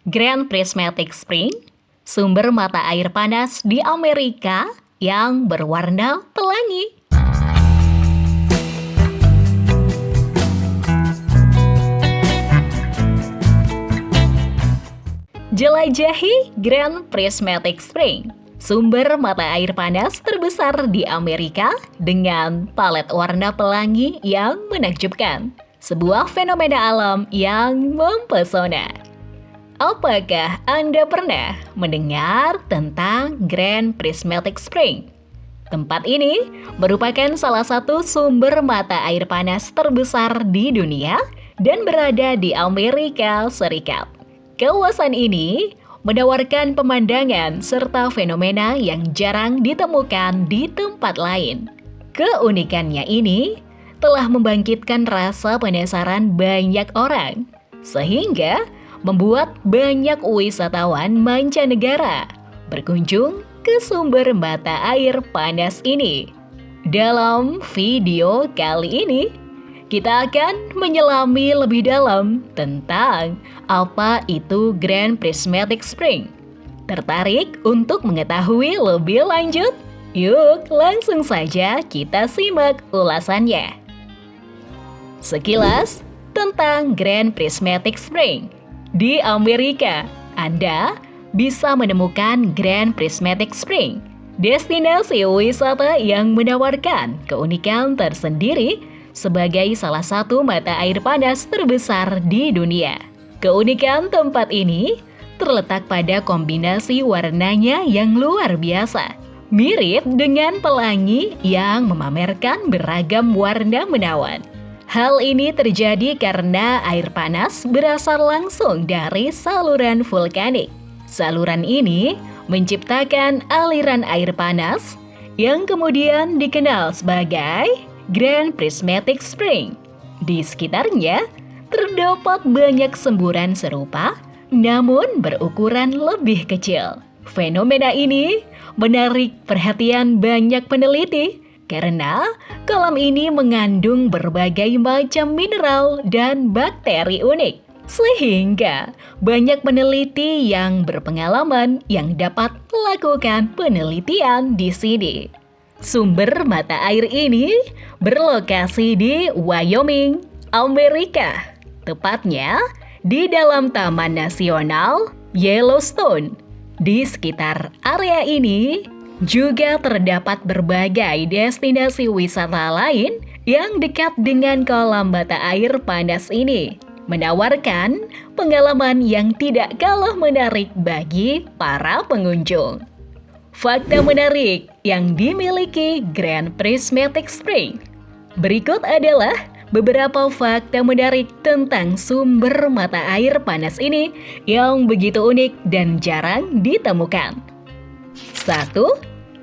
Grand Prismatic Spring, sumber mata air panas di Amerika yang berwarna pelangi. Jelajahi Grand Prismatic Spring, sumber mata air panas terbesar di Amerika dengan palet warna pelangi yang menakjubkan. Sebuah fenomena alam yang mempesona. Apakah Anda pernah mendengar tentang Grand Prismatic Spring? Tempat ini merupakan salah satu sumber mata air panas terbesar di dunia dan berada di Amerika Serikat. Kawasan ini menawarkan pemandangan serta fenomena yang jarang ditemukan di tempat lain. Keunikannya ini telah membangkitkan rasa penasaran banyak orang, sehingga membuat banyak wisatawan mancanegara berkunjung ke sumber mata air panas ini. Dalam video kali ini, kita akan menyelami lebih dalam tentang apa itu Grand Prismatic Spring. Tertarik untuk mengetahui lebih lanjut? Yuk, langsung saja kita simak ulasannya. Sekilas tentang Grand Prismatic Spring. Di Amerika, Anda bisa menemukan Grand Prismatic Spring, destinasi wisata yang menawarkan keunikan tersendiri sebagai salah satu mata air panas terbesar di dunia. Keunikan tempat ini terletak pada kombinasi warnanya yang luar biasa, mirip dengan pelangi yang memamerkan beragam warna menawan. Hal ini terjadi karena air panas berasal langsung dari saluran vulkanik. Saluran ini menciptakan aliran air panas yang kemudian dikenal sebagai Grand Prismatic Spring. Di sekitarnya terdapat banyak semburan serupa, namun berukuran lebih kecil. Fenomena ini menarik perhatian banyak peneliti karena kolam ini mengandung berbagai macam mineral dan bakteri unik, sehingga banyak peneliti yang berpengalaman yang dapat melakukan penelitian di sini. Sumber mata air ini berlokasi di Wyoming, Amerika, tepatnya di dalam Taman Nasional Yellowstone. Di sekitar area ini juga terdapat berbagai destinasi wisata lain yang dekat dengan kolam mata air panas ini, menawarkan pengalaman yang tidak kalah menarik bagi para pengunjung. Fakta menarik yang dimiliki Grand Prismatic Spring. Berikut adalah beberapa fakta menarik tentang sumber mata air panas ini yang begitu unik dan jarang ditemukan. 1.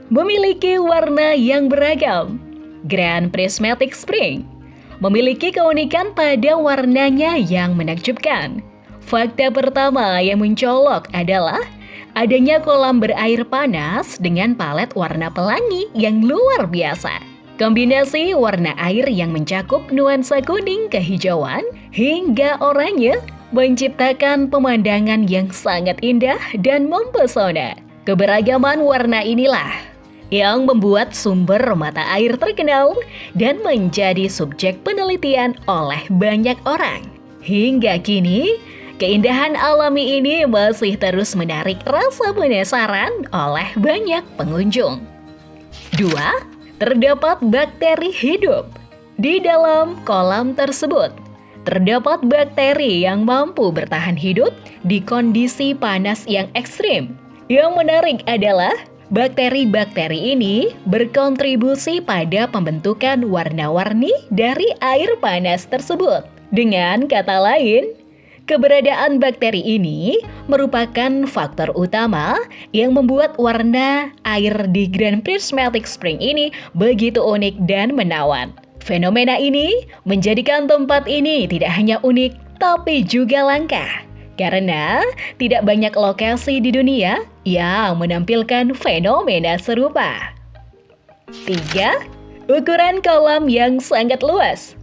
Memiliki warna yang beragam. Grand Prismatic Spring memiliki keunikan pada warnanya yang menakjubkan. Fakta pertama yang mencolok adalah adanya kolam berair panas dengan palet warna pelangi yang luar biasa. Kombinasi warna air yang mencakup nuansa kuning kehijauan hingga oranye menciptakan pemandangan yang sangat indah dan mempesona. Keberagaman warna inilah yang membuat sumber mata air terkenal dan menjadi subjek penelitian oleh banyak orang. Hingga kini, keindahan alami ini masih terus menarik rasa penasaran oleh banyak pengunjung. 2. Terdapat bakteri hidup. Di dalam kolam tersebut, terdapat bakteri yang mampu bertahan hidup di kondisi panas yang ekstrim. Yang menarik adalah bakteri-bakteri ini berkontribusi pada pembentukan warna-warni dari air panas tersebut. Dengan kata lain, keberadaan bakteri ini merupakan faktor utama yang membuat warna air di Grand Prismatic Spring ini begitu unik dan menawan. Fenomena ini menjadikan tempat ini tidak hanya unik, tapi juga langka. Karena tidak banyak lokasi di dunia yang menampilkan fenomena serupa. 3. Ukuran kolam yang sangat luas.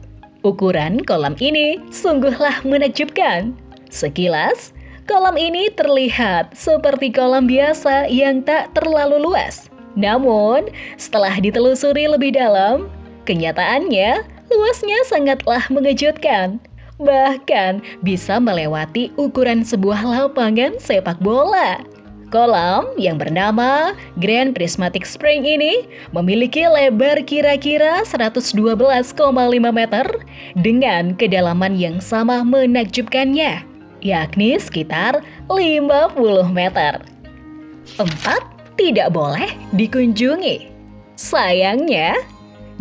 Ukuran kolam ini sungguhlah menakjubkan. Sekilas, Kolam ini terlihat seperti kolam biasa yang tak terlalu luas. Namun, setelah ditelusuri lebih dalam, kenyataannya luasnya sangatlah mengejutkan. Bahkan bisa melewati ukuran sebuah lapangan sepak bola. Kolam yang bernama Grand Prismatic Spring ini memiliki lebar kira-kira 112,5 meter dengan kedalaman yang sama menakjubkannya, yakni sekitar 50 meter. 4. Tidak boleh dikunjungi. Sayangnya,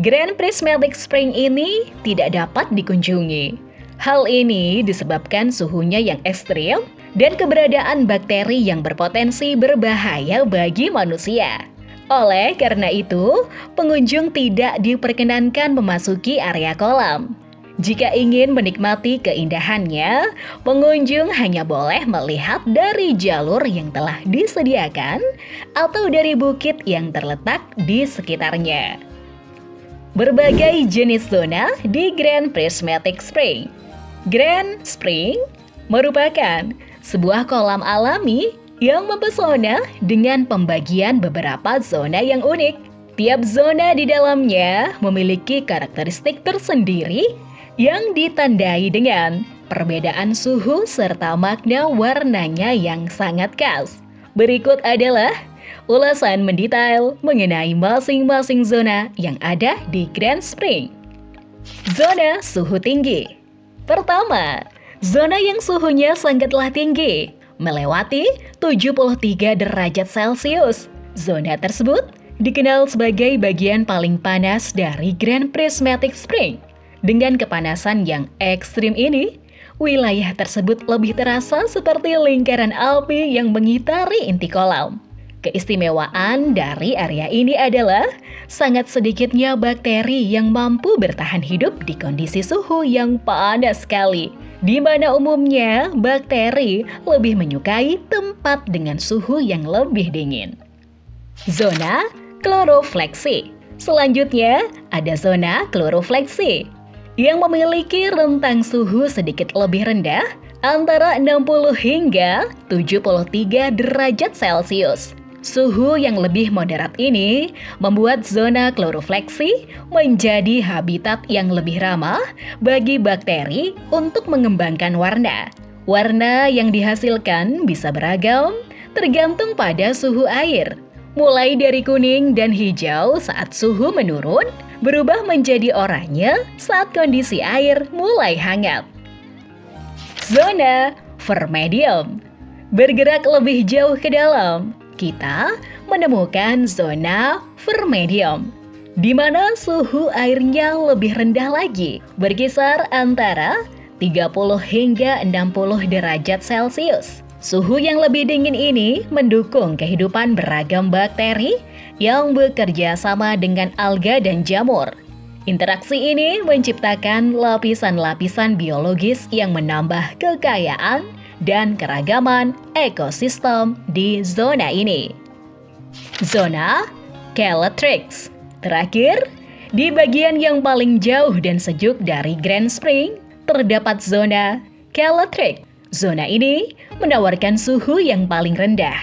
Grand Prismatic Spring ini tidak dapat dikunjungi. Hal ini disebabkan suhunya yang ekstrim dan keberadaan bakteri yang berpotensi berbahaya bagi manusia. Oleh karena itu, pengunjung tidak diperkenankan memasuki area kolam. Jika ingin menikmati keindahannya, pengunjung hanya boleh melihat dari jalur yang telah disediakan atau dari bukit yang terletak di sekitarnya. Berbagai jenis zona di Grand Prismatic Spring. Grand Spring merupakan sebuah kolam alami yang mempesona dengan pembagian beberapa zona yang unik. Tiap zona di dalamnya memiliki karakteristik tersendiri yang ditandai dengan perbedaan suhu serta makna warnanya yang sangat khas. Berikut adalah ulasan mendetail mengenai masing-masing zona yang ada di Grand Spring. Zona suhu tinggi. Pertama, zona yang suhunya sangatlah tinggi, melewati 73 derajat Celcius. Zona tersebut dikenal sebagai bagian paling panas dari Grand Prismatic Spring. Dengan kepanasan yang ekstrim ini, wilayah tersebut lebih terasa seperti lingkaran api yang mengitari inti kolam. Keistimewaan dari area ini adalah sangat sedikitnya bakteri yang mampu bertahan hidup di kondisi suhu yang panas sekali, di mana umumnya bakteri lebih menyukai tempat dengan suhu yang lebih dingin. Zona klorofleksi. Selanjutnya, ada zona klorofleksi yang memiliki rentang suhu sedikit lebih rendah antara 60 hingga 73 derajat Celcius. Suhu yang lebih moderat ini membuat zona klorofleksi menjadi habitat yang lebih ramah bagi bakteri untuk mengembangkan warna. Warna yang dihasilkan bisa beragam tergantung pada suhu air, mulai dari kuning dan hijau saat suhu menurun, berubah menjadi oranye saat kondisi air mulai hangat. Zona vermedium. Bergerak lebih jauh ke dalam, kita menemukan zona vermedium, di mana suhu airnya lebih rendah lagi, berkisar antara 30 hingga 60 derajat Celcius. Suhu yang lebih dingin ini mendukung kehidupan beragam bakteri yang bekerja sama dengan alga dan jamur. Interaksi ini menciptakan lapisan-lapisan biologis yang menambah kekayaan dan keragaman ekosistem di zona ini. Zona Calatrix. Terakhir, di bagian yang paling jauh dan sejuk dari Grand Spring, terdapat zona Calatrix. Zona ini menawarkan suhu yang paling rendah,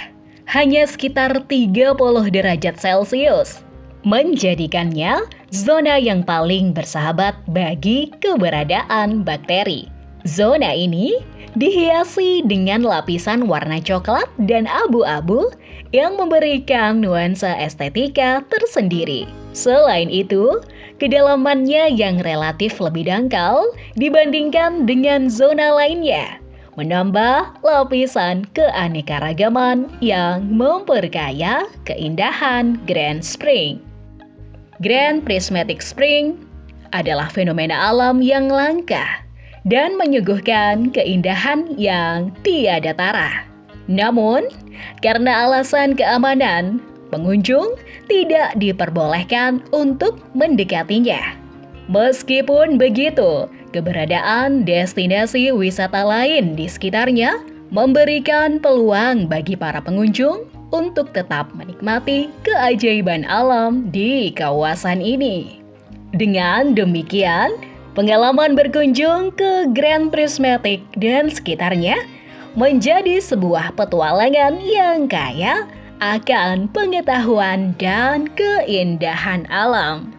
hanya sekitar 30 derajat Celcius, menjadikannya zona yang paling bersahabat bagi keberadaan bakteri. Zona ini dihiasi dengan lapisan warna coklat dan abu-abu yang memberikan nuansa estetika tersendiri. Selain itu, kedalamannya yang relatif lebih dangkal dibandingkan dengan zona lainnya, menambah lapisan keanekaragaman yang memperkaya keindahan Grand Spring. Grand Prismatic Spring adalah fenomena alam yang langka dan menyuguhkan keindahan yang tiada tara. Namun, karena alasan keamanan, pengunjung tidak diperbolehkan untuk mendekatinya. Meskipun begitu, keberadaan destinasi wisata lain di sekitarnya memberikan peluang bagi para pengunjung untuk tetap menikmati keajaiban alam di kawasan ini. Dengan demikian, pengalaman berkunjung ke Grand Prismatic dan sekitarnya menjadi sebuah petualangan yang kaya akan pengetahuan dan keindahan alam.